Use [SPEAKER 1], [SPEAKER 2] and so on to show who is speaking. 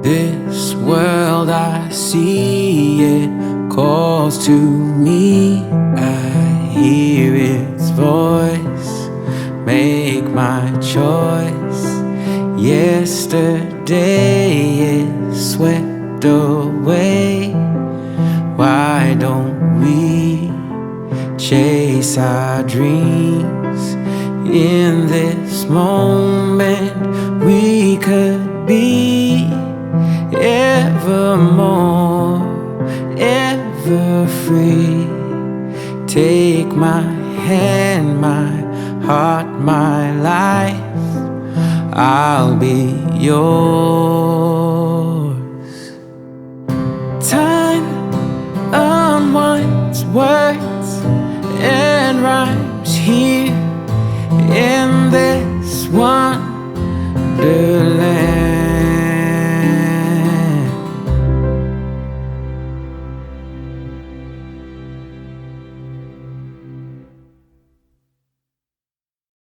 [SPEAKER 1] This world I see, it calls to me. I hear its voice, make my choice. Yesterday is swept away. Why don't we chase our dreams? In this moment we could be evermore, ever free. Take my hand, my heart, my life, I'll be yours.